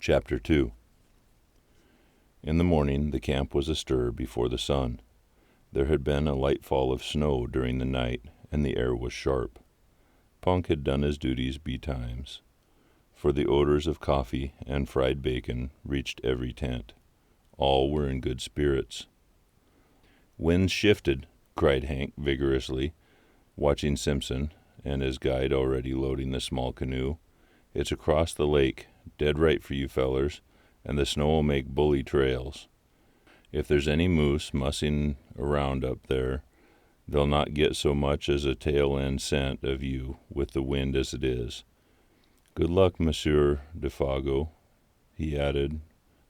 Chapter 2. In the morning the camp was astir before the sun. There had been a light fall of snow during the night, and the air was sharp. Punk had done his duties betimes, for the odors of coffee and fried bacon reached every tent. All were in good spirits. "Wind's shifted," cried Hank vigorously, watching Simpson and his guide already loading the small canoe. "It's across the lake, dead right for you fellers, and the snow'll make bully trails. If there's any moose mussing around up there, they'll not get so much as a tail-end scent of you with the wind as it is. Good luck, Monsieur Defago," he added,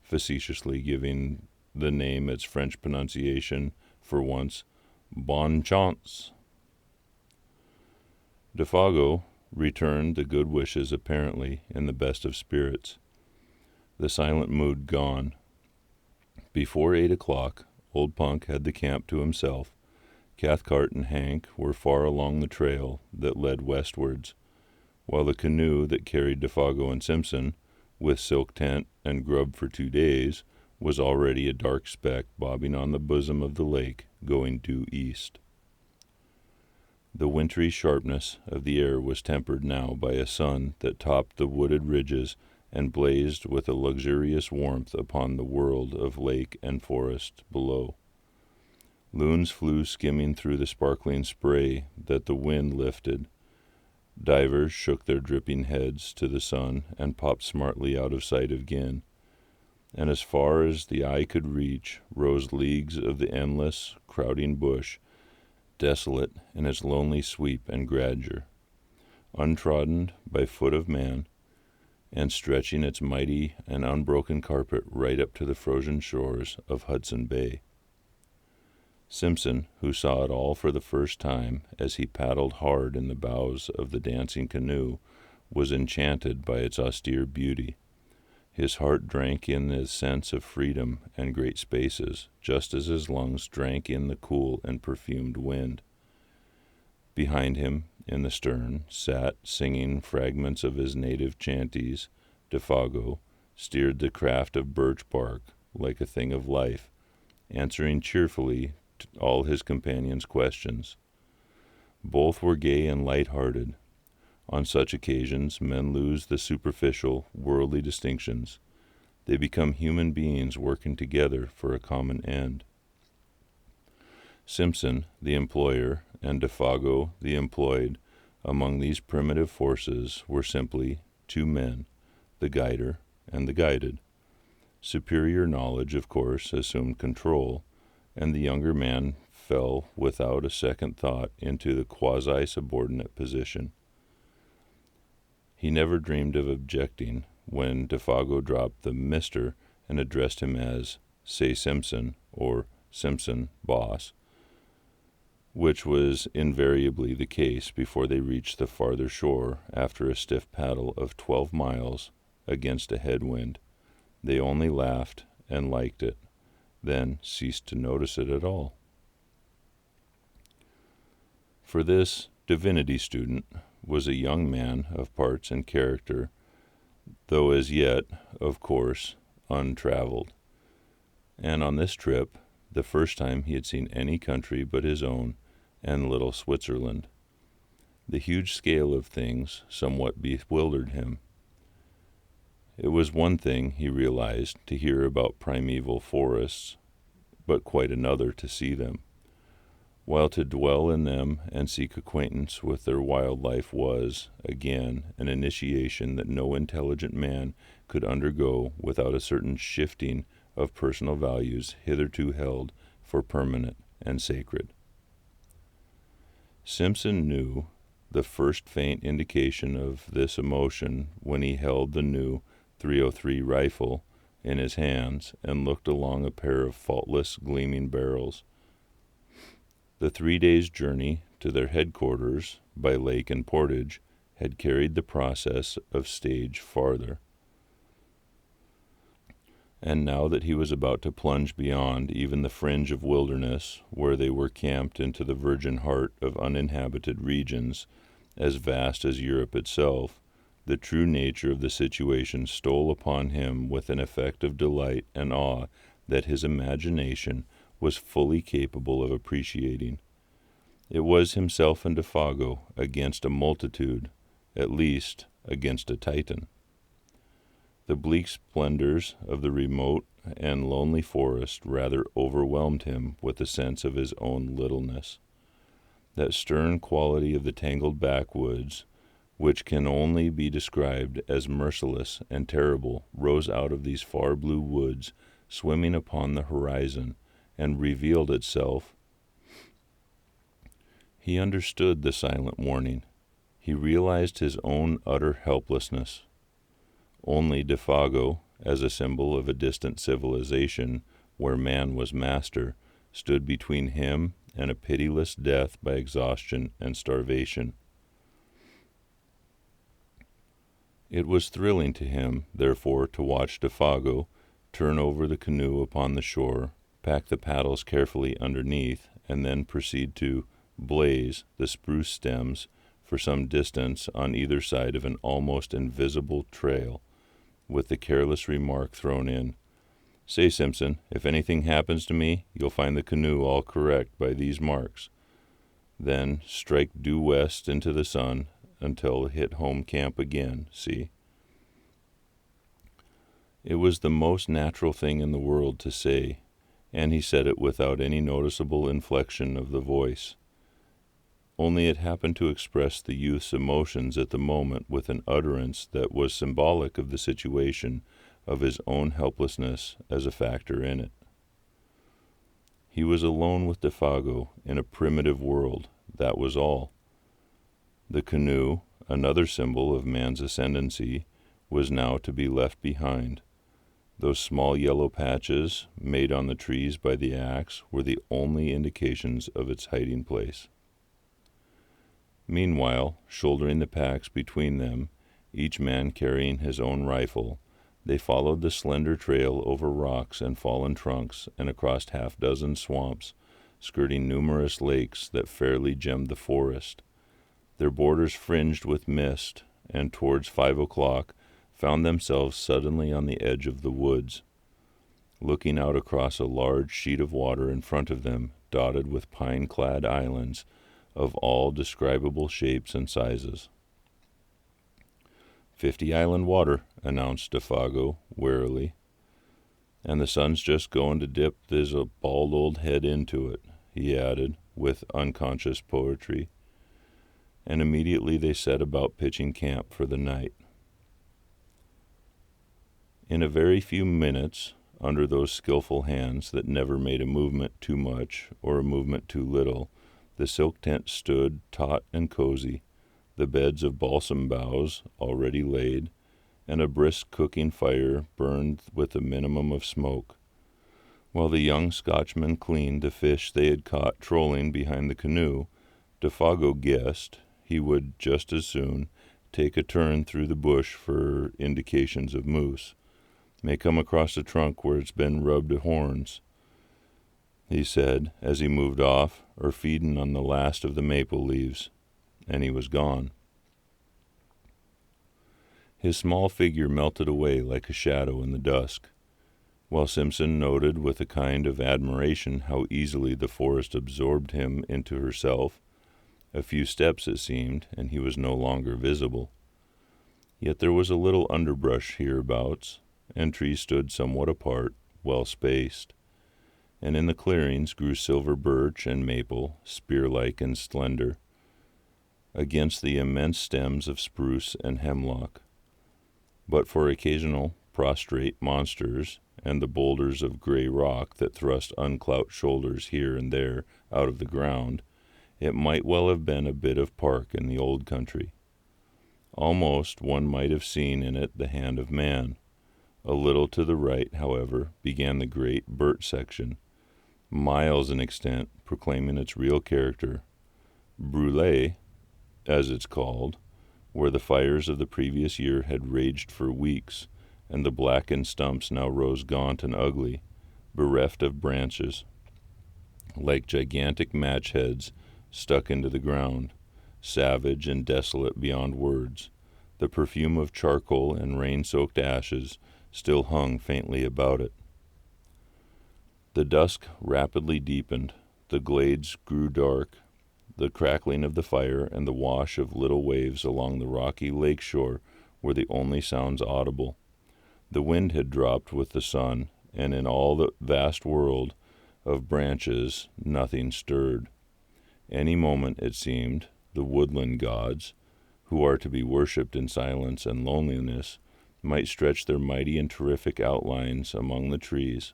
facetiously giving the name its French pronunciation for once. "Bonne chance." Defago returned the good wishes apparently in the best of spirits, the silent mood gone. Before 8 o'clock, old Punk had the camp to himself. Cathcart and Hank were far along the trail that led westwards, while the canoe that carried Defago and Simpson, with silk tent and grub for 2 days, was already a dark speck bobbing on the bosom of the lake, going due east. The wintry sharpness of the air was tempered now by a sun that topped the wooded ridges and blazed with a luxurious warmth upon the world of lake and forest below. Loons flew skimming through the sparkling spray that the wind lifted. Divers shook their dripping heads to the sun and popped smartly out of sight again, and as far as the eye could reach rose leagues of the endless, crowding bush, desolate in its lonely sweep and grandeur, untrodden by foot of man, and stretching its mighty and unbroken carpet right up to the frozen shores of Hudson Bay. Simpson, who saw it all for the first time as he paddled hard in the bows of the dancing canoe, was enchanted by its austere beauty. His heart drank in the sense of freedom and great spaces, just as his lungs drank in the cool and perfumed wind. Behind him, in the stern, sat, singing fragments of his native chanties, Defago, steered the craft of birch bark like a thing of life, answering cheerfully to all his companions' questions. Both were gay and light-hearted. On such occasions men lose the superficial, worldly distinctions. They become human beings working together for a common end. Simpson, the employer, and Defago, the employed, among these primitive forces were simply 2 men, the guider and the guided. Superior knowledge, of course, assumed control, and the younger man fell without a second thought into the quasi-subordinate position. He never dreamed of objecting when Defago dropped the Mr. and addressed him as, "Say Simpson," or "Simpson, boss," which was invariably the case before they reached the farther shore after a stiff paddle of 12 miles against a headwind. They only laughed and liked it, then ceased to notice it at all. For this divinity student was a young man of parts and character, though as yet, of course, untraveled. And on this trip, the first time he had seen any country but his own and little Switzerland, the huge scale of things somewhat bewildered him. It was one thing, he realized, to hear about primeval forests, but quite another to see them, while to dwell in them and seek acquaintance with their wild life was, again, an initiation that no intelligent man could undergo without a certain shifting of personal values hitherto held for permanent and sacred. Simpson knew the first faint indication of this emotion when he held the new .303 rifle in his hands and looked along a pair of faultless, gleaming barrels. The 3 days' journey to their headquarters by lake and portage had carried the process of stage farther. And now that he was about to plunge beyond even the fringe of wilderness where they were camped into the virgin heart of uninhabited regions as vast as Europe itself, the true nature of the situation stole upon him with an effect of delight and awe that his imagination was fully capable of appreciating. It was himself and Defago against a multitude, at least against a Titan. The bleak splendors of the remote and lonely forest rather overwhelmed him with a sense of his own littleness. That stern quality of the tangled backwoods, which can only be described as merciless and terrible, rose out of these far blue woods swimming upon the horizon and revealed itself. He understood the silent warning. He realized his own utter helplessness. Only Defago, as a symbol of a distant civilization where man was master, stood between him and a pitiless death by exhaustion and starvation. It was thrilling to him, therefore, to watch Defago turn over the canoe upon the shore, pack the paddles carefully underneath, and then proceed to blaze the spruce stems for some distance on either side of an almost invisible trail, with the careless remark thrown in, "Say, Simpson, if anything happens to me, you'll find the canoe all correct by these marks. Then strike due west into the sun until hit home camp again, see?" It was the most natural thing in the world to say, and he said it without any noticeable inflection of the voice. Only it happened to express the youth's emotions at the moment with an utterance that was symbolic of the situation, of his own helplessness as a factor in it. He was alone with Defago in a primitive world, that was all. The canoe, another symbol of man's ascendancy, was now to be left behind. Those small yellow patches made on the trees by the axe were the only indications of its hiding place. Meanwhile, shouldering the packs between them, each man carrying his own rifle, they followed the slender trail over rocks and fallen trunks and across half-dozen swamps, skirting numerous lakes that fairly gemmed the forest, their borders fringed with mist, and towards 5 o'clock found themselves suddenly on the edge of the woods, looking out across a large sheet of water in front of them, dotted with pine-clad islands of all describable shapes and sizes. 50 island water, announced Defago warily. "And the sun's just going to dip there's a bald old head into it," he added, with unconscious poetry. And immediately they set about pitching camp for the night. In a very few minutes, under those skillful hands that never made a movement too much or a movement too little, the silk tent stood taut and cozy, the beds of balsam boughs already laid, and a brisk cooking fire burned with a minimum of smoke. While the young Scotchman cleaned the fish they had caught trolling behind the canoe, Defago guessed he would just as soon take a turn through the bush for indications of moose. "May come across a trunk where it's been rubbed to horns," he said as he moved off, "or feedin' on the last of the maple leaves," and he was gone. His small figure melted away like a shadow in the dusk, while Simpson noted with a kind of admiration how easily the forest absorbed him into herself. A few steps, it seemed, and he was no longer visible. Yet there was a little underbrush hereabouts, and trees stood somewhat apart, well spaced, and in the clearings grew silver birch and maple, spear-like in splendor, against the immense stems of spruce and hemlock. But for occasional prostrate monsters and the boulders of gray rock that thrust unclout shoulders here and there out of the ground, it might well have been a bit of park in the old country. Almost one might have seen in it the hand of man. A little to the right, however, began the great birch section, miles in extent, proclaiming its real character, brûlé, as it's called, where the fires of the previous year had raged for weeks, and the blackened stumps now rose gaunt and ugly, bereft of branches, like gigantic match heads stuck into the ground, savage and desolate beyond words, The perfume of charcoal and rain-soaked ashes still hung faintly about it. The dusk rapidly deepened. The glades grew dark. The crackling of the fire and the wash of little waves along the rocky lake shore were the only sounds audible. The wind had dropped with the sun, and in all the vast world of branches nothing stirred. Any moment, it seemed, the woodland gods, who are to be worshipped in silence and loneliness, might stretch their mighty and terrific outlines among the trees.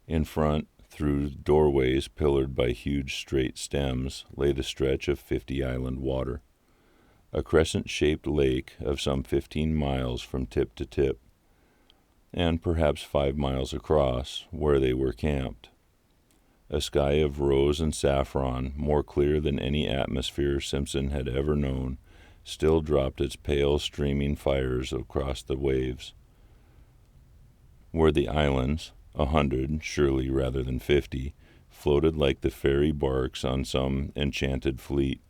In front, through doorways pillared by huge straight stems, lay the stretch of 50-island water, a crescent-shaped lake of some 15 miles from tip to tip, and perhaps 5 miles across, where they were camped. A sky of rose and saffron, more clear than any atmosphere Simpson had ever known, still dropped its pale streaming fires across the waves. Where the islands, 100 surely rather than 50, floated like the fairy barks on some enchanted fleet.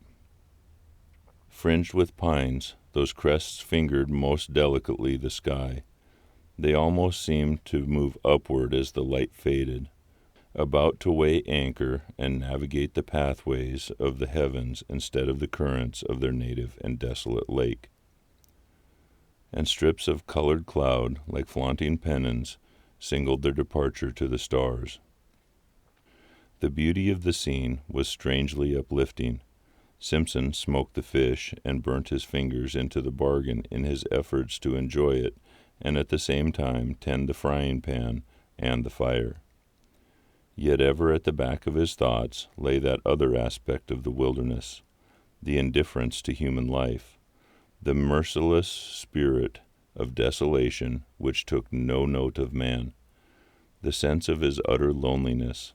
Fringed with pines, those crests fingered most delicately the sky. They almost seemed to move upward as the light faded, about to weigh anchor and navigate the pathways of the heavens instead of the currents of their native and desolate lake. And strips of colored cloud, like flaunting pennons, signaled their departure to the stars. The beauty of the scene was strangely uplifting. Simpson smoked the fish and burnt his fingers into the bargain in his efforts to enjoy it and at the same time tend the frying pan and the fire. Yet ever at the back of his thoughts lay that other aspect of the wilderness, the indifference to human life, the merciless spirit of desolation which took no note of man, the sense of his utter loneliness,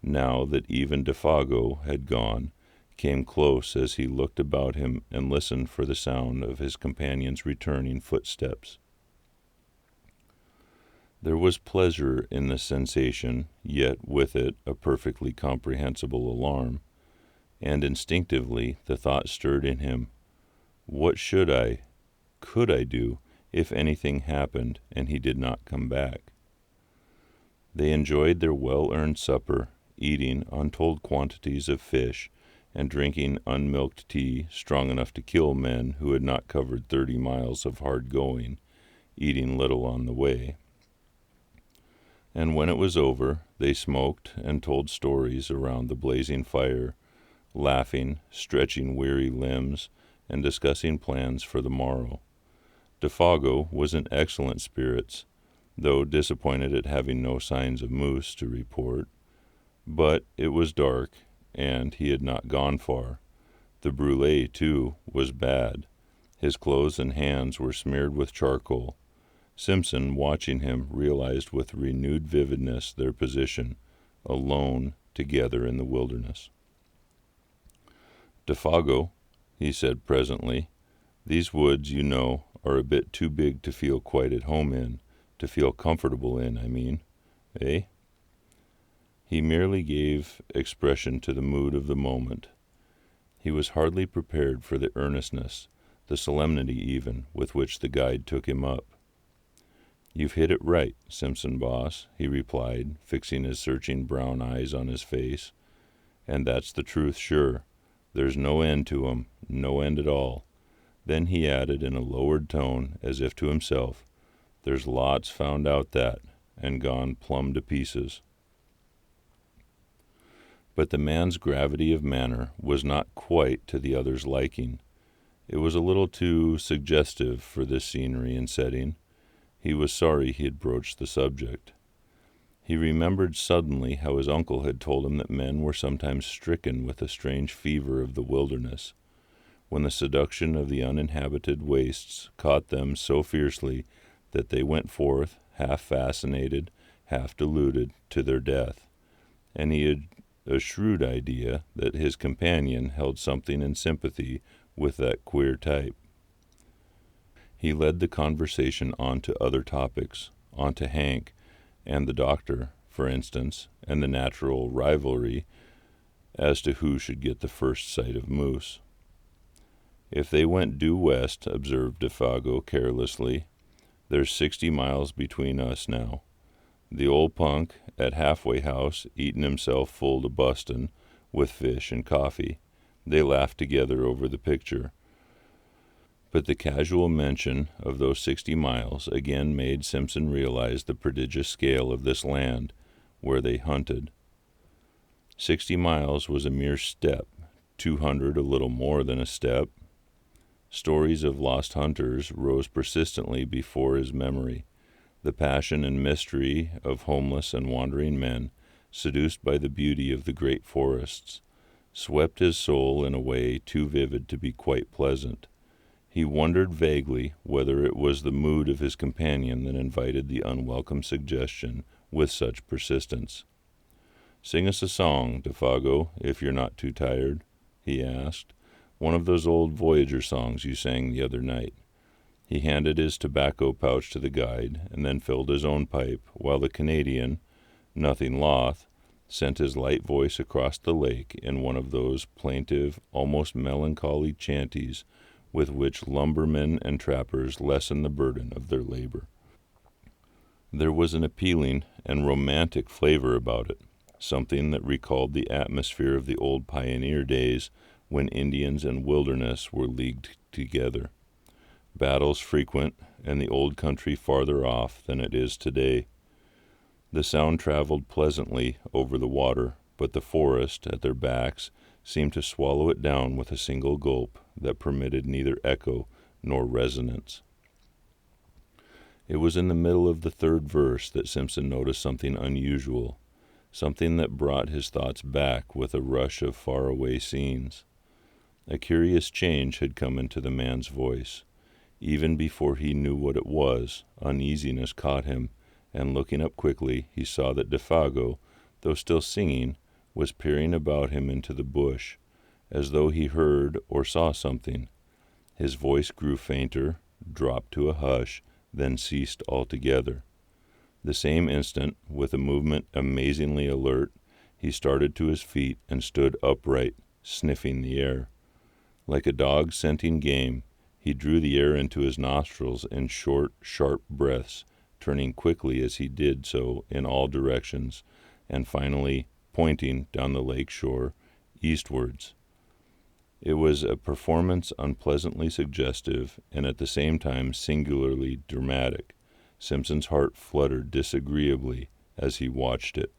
now that even Defago had gone, came close as he looked about him and listened for the sound of his companion's returning footsteps. There was pleasure in the sensation, yet with it a perfectly comprehensible alarm, and instinctively the thought stirred in him, what could I do, if anything happened and he did not come back? They enjoyed their well-earned supper, eating untold quantities of fish and drinking unmilked tea strong enough to kill men who had not covered 30 miles of hard going, eating little on the way. And when it was over, they smoked and told stories around the blazing fire, laughing, stretching weary limbs, and discussing plans for the morrow. Defago was in excellent spirits, though disappointed at having no signs of moose to report. But it was dark, and he had not gone far. The brûlée, too, was bad. His clothes and hands were smeared with charcoal. Simpson, watching him, realized with renewed vividness their position, alone together in the wilderness. "Defago," he said presently, "these woods, you know, are a bit too big to feel quite at home in, to feel comfortable in, I mean. Eh?" He merely gave expression to the mood of the moment. He was hardly prepared for the earnestness, the solemnity even, with which the guide took him up. "You've hit it right, Simpson boss," he replied, fixing his searching brown eyes on his face. "And that's the truth, sure. There's no end to 'em, no end at all." Then he added in a lowered tone, as if to himself, "There's lots found out that, and gone plumb to pieces." But the man's gravity of manner was not quite to the other's liking. It was a little too suggestive for this scenery and setting. He was sorry he had broached the subject. He remembered suddenly how his uncle had told him that men were sometimes stricken with a strange fever of the wilderness, when the seduction of the uninhabited wastes caught them so fiercely that they went forth, half fascinated, half deluded, to their death, and he had a shrewd idea that his companion held something in sympathy with that queer type. He led the conversation on to other topics, on to Hank and the doctor, for instance, and the natural rivalry as to who should get the first sight of moose. If they went due west, observed Defago carelessly, there's 60 miles between us now. The old punk at Halfway House eatin' himself full to bustin' with fish and coffee. They laughed together over the picture. But the casual mention of those 60 miles again made Simpson realize the prodigious scale of this land where they hunted. 60 miles was a mere step, 200 a little more than a step. Stories of lost hunters rose persistently before his memory, the passion and mystery of homeless and wandering men, seduced by the beauty of the great forests, swept his soul in a way too vivid to be quite pleasant. He wondered vaguely whether it was the mood of his companion that invited the unwelcome suggestion with such persistence. "Sing us a song, Defago, if you're not too tired," he asked. "One of those old Voyager songs you sang the other night." He handed his tobacco pouch to the guide, and then filled his own pipe, while the Canadian, nothing loth, sent his light voice across the lake in one of those plaintive, almost melancholy chanties with which lumbermen and trappers lessen the burden of their labor. There was an appealing and romantic flavor about it, something that recalled the atmosphere of the old pioneer days when Indians and wilderness were leagued together. Battles frequent, and the old country farther off than it is today. The sound traveled pleasantly over the water, but the forest at their backs seemed to swallow it down with a single gulp that permitted neither echo nor resonance. It was in the middle of the third verse that Simpson noticed something unusual, something that brought his thoughts back with a rush of faraway scenes. A curious change had come into the man's voice. Even before he knew what it was, uneasiness caught him, and looking up quickly, he saw that Defago, though still singing, was peering about him into the bush, as though he heard or saw something. His voice grew fainter, dropped to a hush, then ceased altogether. The same instant, with a movement amazingly alert, he started to his feet and stood upright, sniffing the air. Like a dog scenting game, he drew the air into his nostrils in short, sharp breaths, turning quickly as he did so in all directions, and finally pointing down the lake shore, eastwards. It was a performance unpleasantly suggestive and at the same time singularly dramatic. Simpson's heart fluttered disagreeably as he watched it.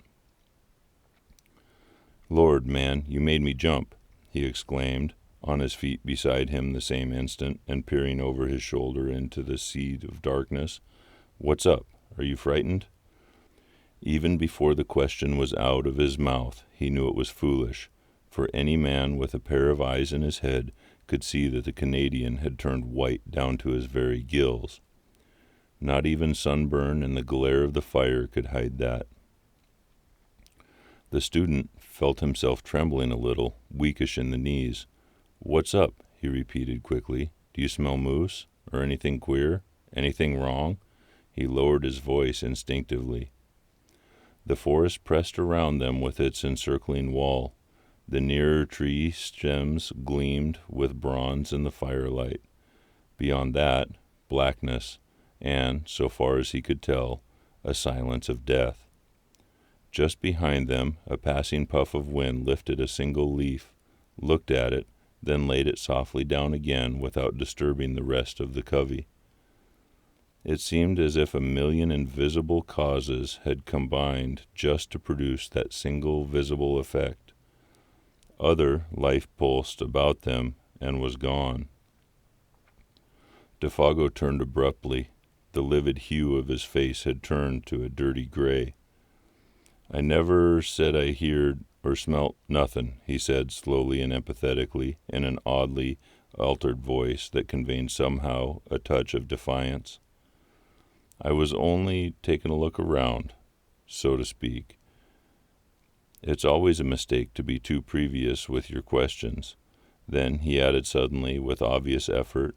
"Lord, man, you made me jump," he exclaimed, on his feet beside him the same instant, and peering over his shoulder into the sea of darkness. "What's up? Are you frightened?" Even before the question was out of his mouth, he knew it was foolish, for any man with a pair of eyes in his head could see that the Canadian had turned white down to his very gills. Not even sunburn and the glare of the fire could hide that. The student felt himself trembling a little, weakish in the knees. "What's up?" he repeated quickly. "Do you smell moose? Or anything queer? Anything wrong?" He lowered his voice instinctively. The forest pressed around them with its encircling wall. The nearer tree stems gleamed with bronze in the firelight. Beyond that, blackness, and, so far as he could tell, a silence of death. Just behind them, a passing puff of wind lifted a single leaf, looked at it, then laid it softly down again without disturbing the rest of the covey. It seemed as if a million invisible causes had combined just to produce that single visible effect. Other life pulsed about them and was gone. Defago turned abruptly. The livid hue of his face had turned to a dirty gray. "I never said I heard or smelt nothin'," he said slowly and empathetically, in an oddly altered voice that conveyed somehow a touch of defiance. "I was only taking a look around, so to speak. It's always a mistake to be too previous with your questions." Then he added suddenly, with obvious effort,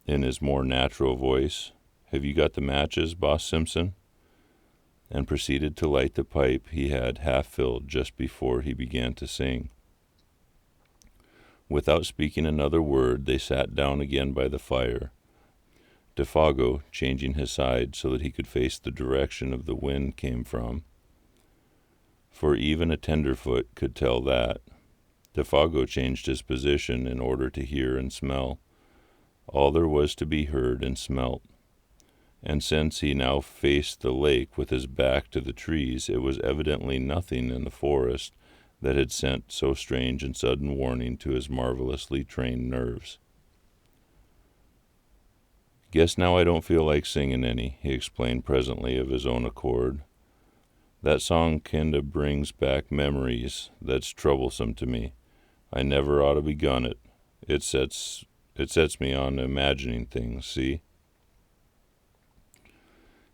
in his more natural voice, "Have you got the matches, Boss Simpson?" and proceeded to light the pipe he had half filled just before he began to sing. Without speaking another word, they sat down again by the fire, Defago changing his side so that he could face the direction of the wind came from, for even a tenderfoot could tell that. Defago changed his position in order to hear and smell all there was to be heard and smelt, and since he now faced the lake with his back to the trees, it was evidently nothing in the forest that had sent so strange and sudden warning to his marvelously trained nerves. "Guess now I don't feel like singing any," he explained presently of his own accord. "That song kinda brings back memories that's troublesome to me. I never ought to begun it. It sets me on imagining things, see?"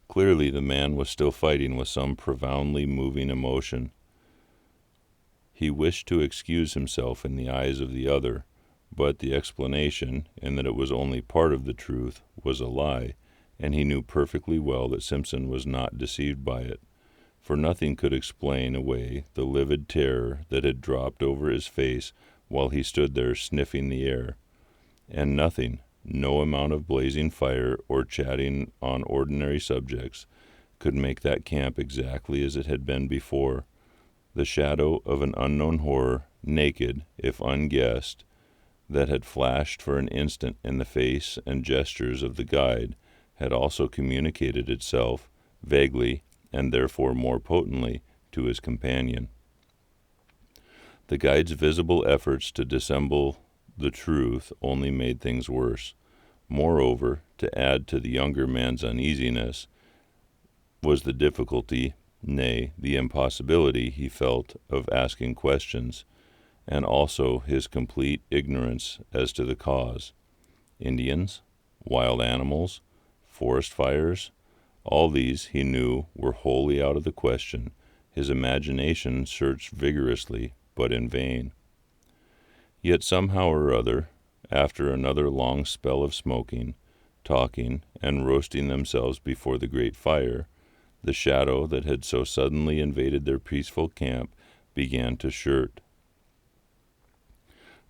Clearly the man was still fighting with some profoundly moving emotion. He wished to excuse himself in the eyes of the other, but the explanation, in that it was only part of the truth, was a lie, and he knew perfectly well that Simpson was not deceived by it, for nothing could explain away the livid terror that had dropped over his face while he stood there sniffing the air, and nothing, no amount of blazing fire or chatting on ordinary subjects, could make that camp exactly as it had been before. The shadow of an unknown horror, naked, if unguessed, that had flashed for an instant in the face and gestures of the guide, had also communicated itself, vaguely, and therefore more potently, to his companion. The guide's visible efforts to dissemble the truth only made things worse. Moreover, to add to the younger man's uneasiness, was the difficulty, nay, the impossibility he felt of asking questions, and also his complete ignorance as to the cause. Indians, wild animals, forest fires, all these, he knew, were wholly out of the question. His imagination searched vigorously, but in vain. Yet somehow or other, after another long spell of smoking, talking, and roasting themselves before the great fire, the shadow that had so suddenly invaded their peaceful camp began to shirt.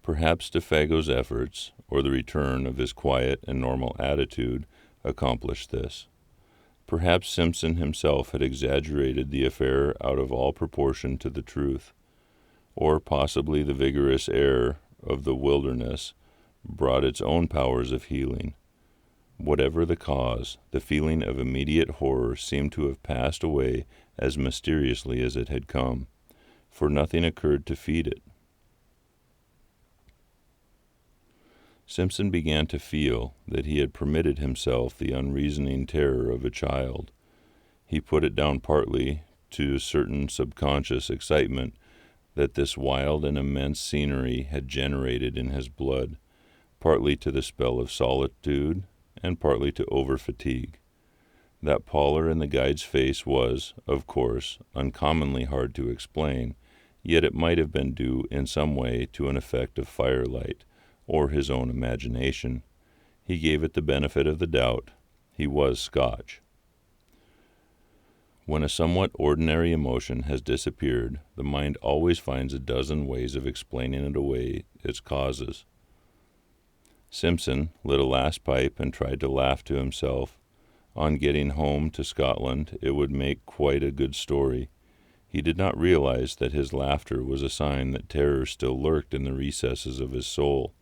Perhaps Defago's efforts, or the return of his quiet and normal attitude, accomplished this. Perhaps Simpson himself had exaggerated the affair out of all proportion to the truth, or possibly the vigorous air of the wilderness brought its own powers of healing. Whatever the cause, the feeling of immediate horror seemed to have passed away as mysteriously as it had come, for nothing occurred to feed it. Simpson began to feel that he had permitted himself the unreasoning terror of a child. He put it down partly to a certain subconscious excitement that this wild and immense scenery had generated in his blood, partly to the spell of solitude, and partly to over-fatigue. That pallor in the guide's face was, of course, uncommonly hard to explain, yet it might have been due in some way to an effect of firelight, or his own imagination. He gave it the benefit of the doubt. He was Scotch. When a somewhat ordinary emotion has disappeared, the mind always finds a dozen ways of explaining it away its causes. Simpson lit a last pipe and tried to laugh to himself. On getting home to Scotland, it would make quite a good story. He did not realize that his laughter was a sign that terror still lurked in the recesses of his soul,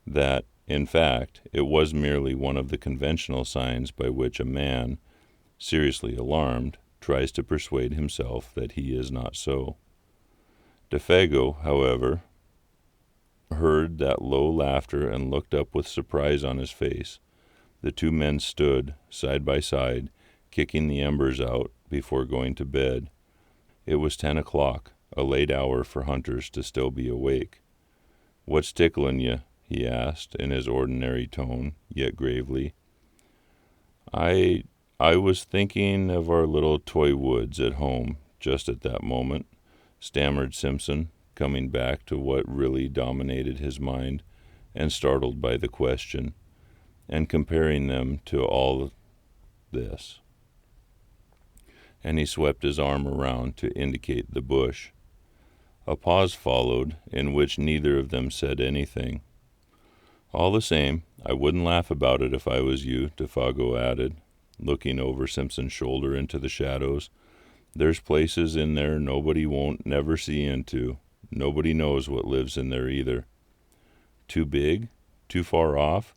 that, in fact, it was merely one of the conventional signs by which a man, seriously alarmed, tries to persuade himself that he is not so. Defago, however, heard that low laughter and looked up with surprise on his face. The two men stood, side by side, kicking the embers out before going to bed. It was 10 o'clock, a late hour for hunters to still be awake. "What's tickling you?" he asked, in his ordinary tone, yet gravely. I was thinking of our little toy woods at home just at that moment," stammered Simpson, coming back to what really dominated his mind, and startled by the question, and comparing them to all this. And he swept his arm around to indicate the bush. A pause followed, in which neither of them said anything. "All the same, I wouldn't laugh about it if I was you," Defago added, looking over Simpson's shoulder into the shadows. "There's places in there nobody won't never see into. Nobody knows what lives in there either." "Too big? Too far off?"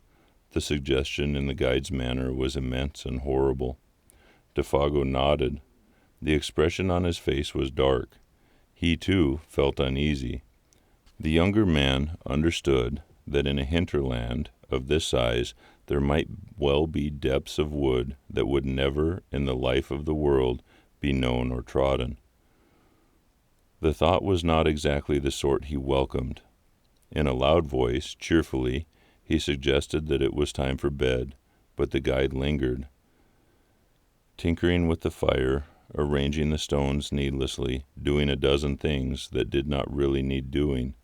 The suggestion in the guide's manner was immense and horrible. Defago nodded. The expression on his face was dark. He, too, felt uneasy. The younger man understood that in a hinterland of this size there might well be depths of wood that would never in the life of the world be known or trodden. The thought was not exactly the sort he welcomed. In a loud voice, cheerfully, he suggested that it was time for bed, but the guide lingered, tinkering with the fire, arranging the stones needlessly, doing a dozen things that did not really need doing.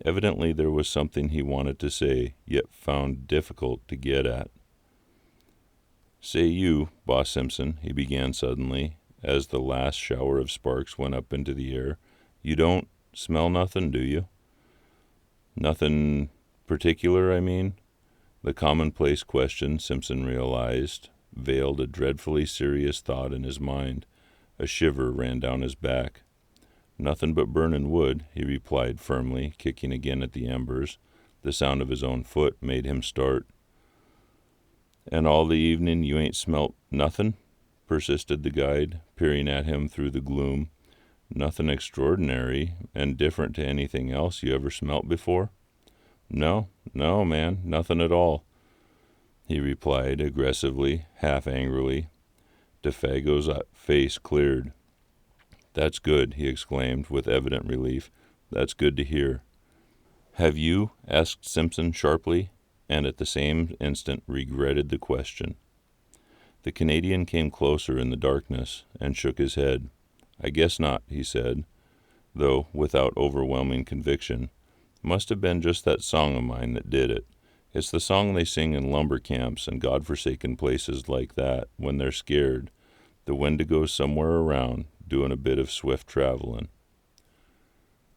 Evidently there was something he wanted to say, yet found difficult to get at. "Say you, Boss Simpson," he began suddenly, as the last shower of sparks went up into the air, "you don't smell nothing, do you?" "Nothing particular, I mean?" The commonplace question, Simpson realized, veiled a dreadfully serious thought in his mind. A shiver ran down his back. "Nothing but burning wood," he replied firmly, kicking again at the embers. The sound of his own foot made him start. "And all the evening you ain't smelt nothing?" persisted the guide, peering at him through the gloom. "Nothing extraordinary and different to anything else you ever smelt before?" No, man, nothing at all," he replied aggressively, half angrily. Defago's face cleared. "That's good," he exclaimed with evident relief. "That's good to hear." "Have you?" asked Simpson sharply, and at the same instant regretted the question. The Canadian came closer in the darkness and shook his head. "I guess not," he said, though without overwhelming conviction. "Must have been just that song of mine that did it. It's the song they sing in lumber camps and God-forsaken places like that when they're scared. The Wendigo's somewhere around, doing a bit of swift traveling."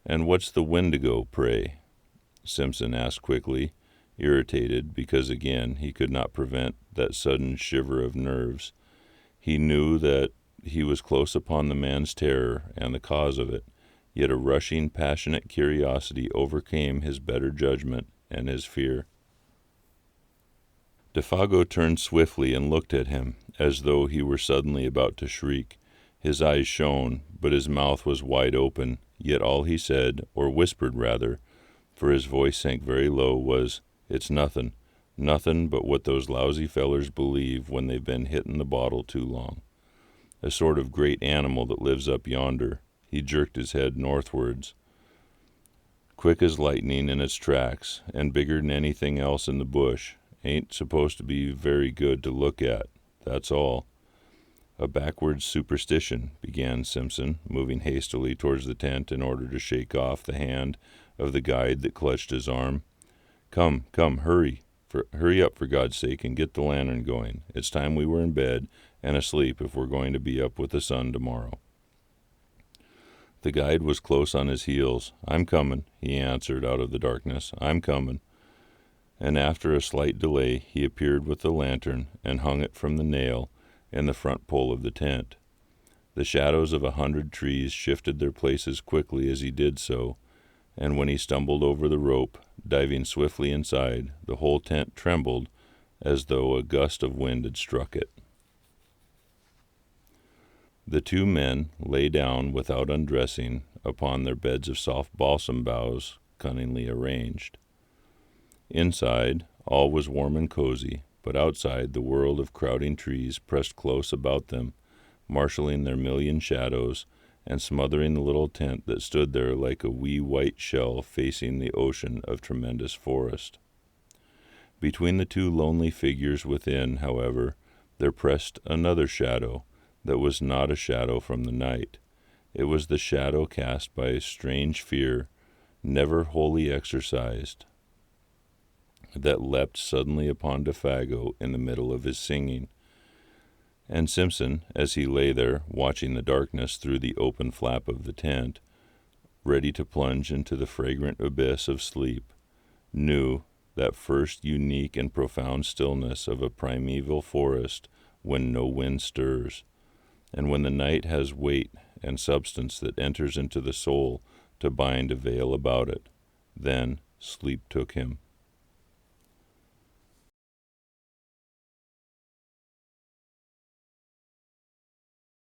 "And what's the Wendigo, pray?" Simpson asked quickly, irritated because again he could not prevent that sudden shiver of nerves. He knew that he was close upon the man's terror and the cause of it, yet a rushing, passionate curiosity overcame his better judgment and his fear. Defago turned swiftly and looked at him, as though he were suddenly about to shriek. His eyes shone, but his mouth was wide open, yet all he said, or whispered rather, for his voice sank very low, was, "It's nothing but what those lousy fellers believe when they've been hittin' the bottle too long. A sort of great animal that lives up yonder." He jerked his head northwards, "quick as lightning in its tracks, and bigger than anything else in the bush. Ain't supposed to be very good to look at, that's all." "A backward superstition," began Simpson, moving hastily towards the tent in order to shake off the hand of the guide that clutched his arm. Come, hurry up for God's sake, and get the lantern going. It's time we were in bed and asleep if we're going to be up with the sun tomorrow." The guide was close on his heels. "I'm comin'," he answered out of the darkness. "I'm comin'." And after a slight delay he appeared with the lantern and hung it from the nail in the front pole of the tent. The shadows of 100 trees shifted their places quickly as he did so, and when he stumbled over the rope, diving swiftly inside, the whole tent trembled as though a gust of wind had struck it. The two men lay down without undressing upon their beds of soft balsam boughs cunningly arranged. Inside, all was warm and cozy, but outside the world of crowding trees pressed close about them, marshalling their million shadows and smothering the little tent that stood there like a wee white shell facing the ocean of tremendous forest. Between the two lonely figures within, however, there pressed another shadow that was not a shadow from the night. It was the shadow cast by a strange fear, never wholly exorcised, that leapt suddenly upon Defago in the middle of his singing. And Simpson, as he lay there, watching the darkness through the open flap of the tent, ready to plunge into the fragrant abyss of sleep, knew that first unique and profound stillness of a primeval forest when no wind stirs, and when the night has weight and substance that enters into the soul to bind a veil about it. Then sleep took him.